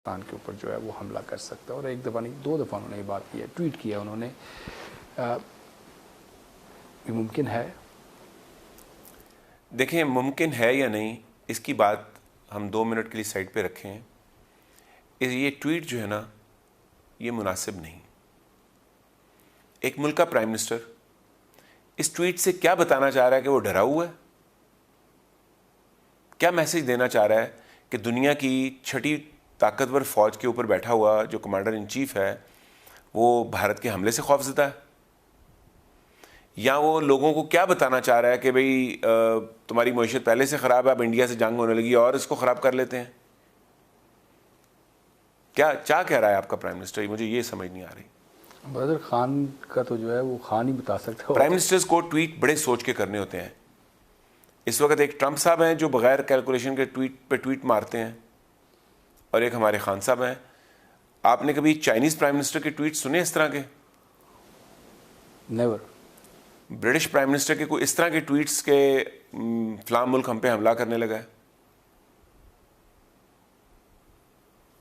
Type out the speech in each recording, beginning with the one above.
पाकिस्तान के ऊपर जो है वो हमला कर सकता है। और एक दफ़ा नहीं 2 दफ़ा उन्होंने ये बात की है, ट्वीट किया उन्होंने। ये मुमकिन है? देखें, मुमकिन है या नहीं इसकी बात हम 2 मिनट के लिए साइड पे रखें। ये ट्वीट जो है ना, ये मुनासिब नहीं। एक मुल्क का प्राइम मिनिस्टर इस ट्वीट से क्या बताना चाह रहा है कि वो डरा हुआ है? क्या मैसेज देना चाह रहा है कि दुनिया की छठी ताकतवर फौज के ऊपर बैठा हुआ जो कमांडर इन चीफ है वो भारत के हमले से खौफजदा है? या वो लोगों को क्या बताना चाह रहा है कि भाई तुम्हारी मईशत पहले से ख़राब है, अब इंडिया से जंग होने लगी और इसको ख़राब कर लेते हैं? क्या कह रहा है आपका प्राइम मिनिस्टर? मुझे ये समझ नहीं आ रही। बदर खान का तो जो है वो खान ही बता सकता है। प्राइम मिनिस्टर्स को ट्वीट बड़े सोच के करने होते हैं। इस वक्त एक ट्रंप साहब हैं जो बगैर कैलकुलेशन के ट्वीट मारते हैं, और एक हमारे खान साहब हैं। आपने कभी चाइनीज़ प्राइम मिनिस्टर के ट्वीट सुने इस तरह के? नेवर। ब्रिटिश प्राइम मिनिस्टर के कोई इस तरह के ट्वीट्स के फलां मुल्क हम पे हमला करने लगा है?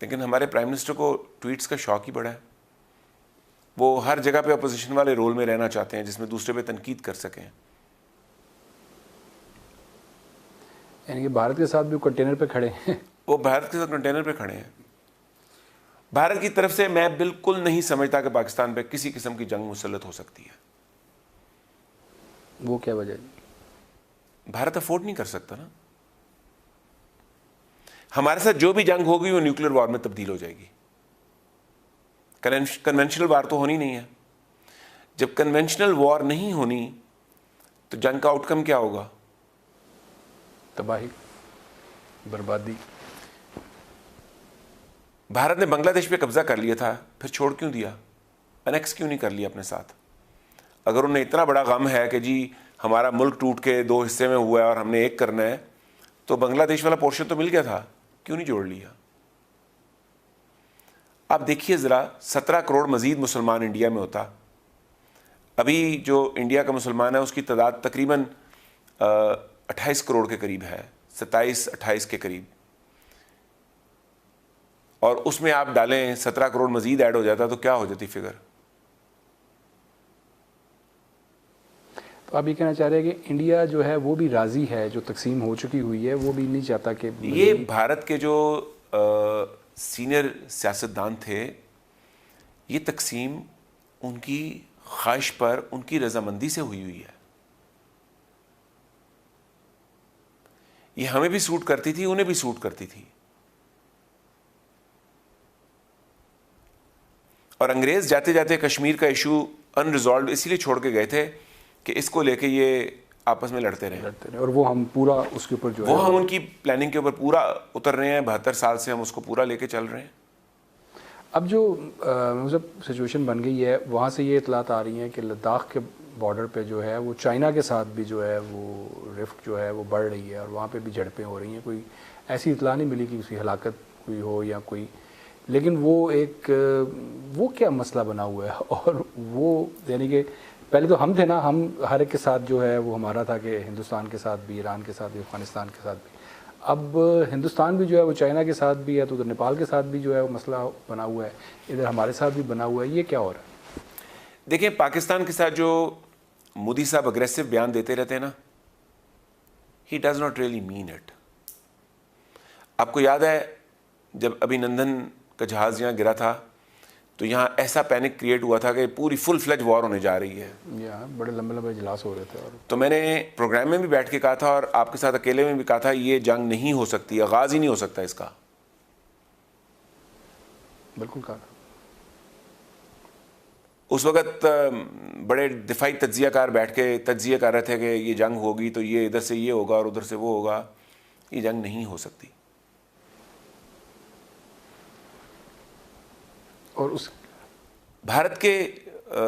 लेकिन हमारे प्राइम मिनिस्टर को ट्वीट्स का शौक ही बड़ा है। वो हर जगह पे अपोजिशन वाले रोल में रहना चाहते हैं जिसमें दूसरे पे तनकीद कर सकें। यानी कि भारत के साथ भी कंटेनर पे खड़े हैं। वो भारत के साथ कंटेनर पे खड़े हैं। भारत की तरफ से मैं बिल्कुल नहीं समझता कि पाकिस्तान पे किसी किस्म की जंग मुसल्लत हो सकती है। वो क्या वजह? भारत अफोर्ड नहीं कर सकता ना। हमारे साथ जो भी जंग होगी वो न्यूक्लियर वॉर में तब्दील हो जाएगी। कन्वेंशनल वॉर तो होनी नहीं है। जब कन्वेंशनल वॉर नहीं होनी तो जंग का आउटकम क्या होगा? तबाही, बर्बादी। भारत ने बांग्लादेश पे कब्जा कर लिया था, फिर छोड़ क्यों दिया? अनेक्स क्यों नहीं कर लिया अपने साथ? अगर उन्हें इतना बड़ा गम है कि जी हमारा मुल्क टूट के 2 हिस्से में हुआ है और हमने एक करना है, तो बांग्लादेश वाला पोर्शन तो मिल गया था, क्यों नहीं जोड़ लिया? आप देखिए ज़रा, 17 करोड़ मज़ीद मुसलमान इंडिया में होता। अभी जो इंडिया का मुसलमान है उसकी तादाद तकरीबन 28 करोड़ के करीब है, 27-28 के करीब। और उसमें आप डालें 17 करोड़ मज़ीद ऐड हो जाता तो क्या हो जाती फिगर? तो आप ये कहना चाह रहे हैं कि इंडिया जो है वो भी राज़ी है, जो तकसीम हो चुकी हुई है वो भी नहीं चाहता कि ये भारत के जो सीनियर सियासतदान थे, ये तकसीम उनकी ख्वाहिश पर, उनकी रजामंदी से हुई है। ये हमें भी सूट करती थी, उन्हें भी सूट करती थी। और अंग्रेज जाते जाते कश्मीर का इशू अनरिजॉल्व इसीलिए छोड़ के गए थे कि इसको लेके ये आपस में लड़ते रहे। और वो हम पूरा उसके ऊपर जो वो हम उनकी प्लानिंग के ऊपर पूरा उतर रहे हैं। 72 साल से हम उसको पूरा लेके चल रहे हैं। अब जो मतलब सिचुएशन बन गई है, वहाँ से ये इतलात आ रही हैं कि लद्दाख के बॉर्डर पे जो है वो चाइना के साथ भी जो है वो रिफ्ट जो है वो बढ़ रही है और वहाँ पे भी झड़पें हो रही हैं। कोई ऐसी इतला नहीं मिली कि उसकी हलाकत हुई हो या कोई, लेकिन वो क्या मसला बना हुआ है। और वो यानी कि पहले तो हम थे ना, हम हर एक के साथ जो है वो हमारा था कि हिंदुस्तान के साथ भी, ईरान के साथ भी, अफ़गानिस्तान के साथ भी। अब हिंदुस्तान भी जो है वो चाइना के साथ भी है, तो उधर नेपाल के साथ भी जो है वो मसला बना हुआ है, इधर हमारे साथ भी बना हुआ है। ये क्या हो रहा है? देखिए, पाकिस्तान के साथ जो मोदी साहब अग्रेसिव बयान देते रहते हैं ना, he does not really mean it. आपको याद है जब अभिनंदन का जहाज़ यहाँ गिरा था तो यहाँ ऐसा पैनिक क्रिएट हुआ था कि पूरी फुल फ्लेज वॉर होने जा रही है। यहाँ बड़े लंबे लंबे इजलास हो रहे थे। और तो मैंने प्रोग्राम में भी बैठ के कहा था और आपके साथ अकेले में भी कहा था, ये जंग नहीं हो सकती, आगाज़ ही नहीं हो सकता इसका। बिल्कुल कहा। उस वक़्त बड़े दिफाई तज्जियाकार बैठ के तज्जिया कर रहे थे कि ये जंग होगी तो ये इधर से ये होगा और उधर से वो होगा। ये जंग नहीं हो सकती। और उस भारत के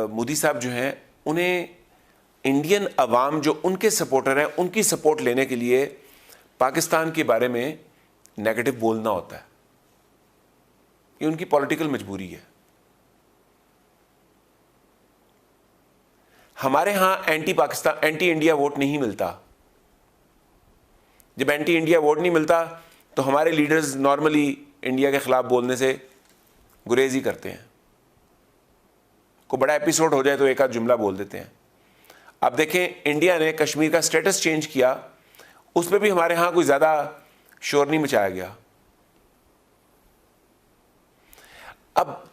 मोदी साहब जो हैं, उन्हें इंडियन अवाम जो उनके सपोर्टर हैं उनकी सपोर्ट लेने के लिए पाकिस्तान के बारे में नेगेटिव बोलना होता है। ये उनकी पॉलिटिकल मजबूरी है। हमारे यहां anti Pakistan, anti India vote नहीं मिलता। जब एंटी इंडिया वोट नहीं मिलता तो हमारे लीडर्स नॉर्मली इंडिया के ख़िलाफ़ बोलने से गुरेज ही करते हैं। कोई बड़ा एपिसोड हो जाए तो एक आध जुमला बोल देते हैं। अब देखें, इंडिया ने कश्मीर का स्टेटस चेंज किया, उस पर भी हमारे यहाँ कोई ज़्यादा शोर नहीं मचाया गया। अब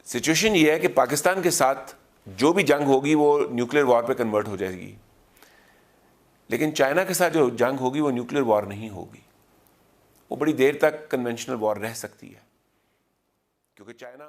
सिचुएशन ये है कि पाकिस्तान के साथ जो भी जंग होगी वो न्यूक्लियर वॉर पे कन्वर्ट हो जाएगी, लेकिन चाइना के साथ जो जंग होगी वो न्यूक्लियर वॉर नहीं होगी। वो बड़ी देर तक कन्वेंशनल वॉर रह सकती है, क्योंकि चाइना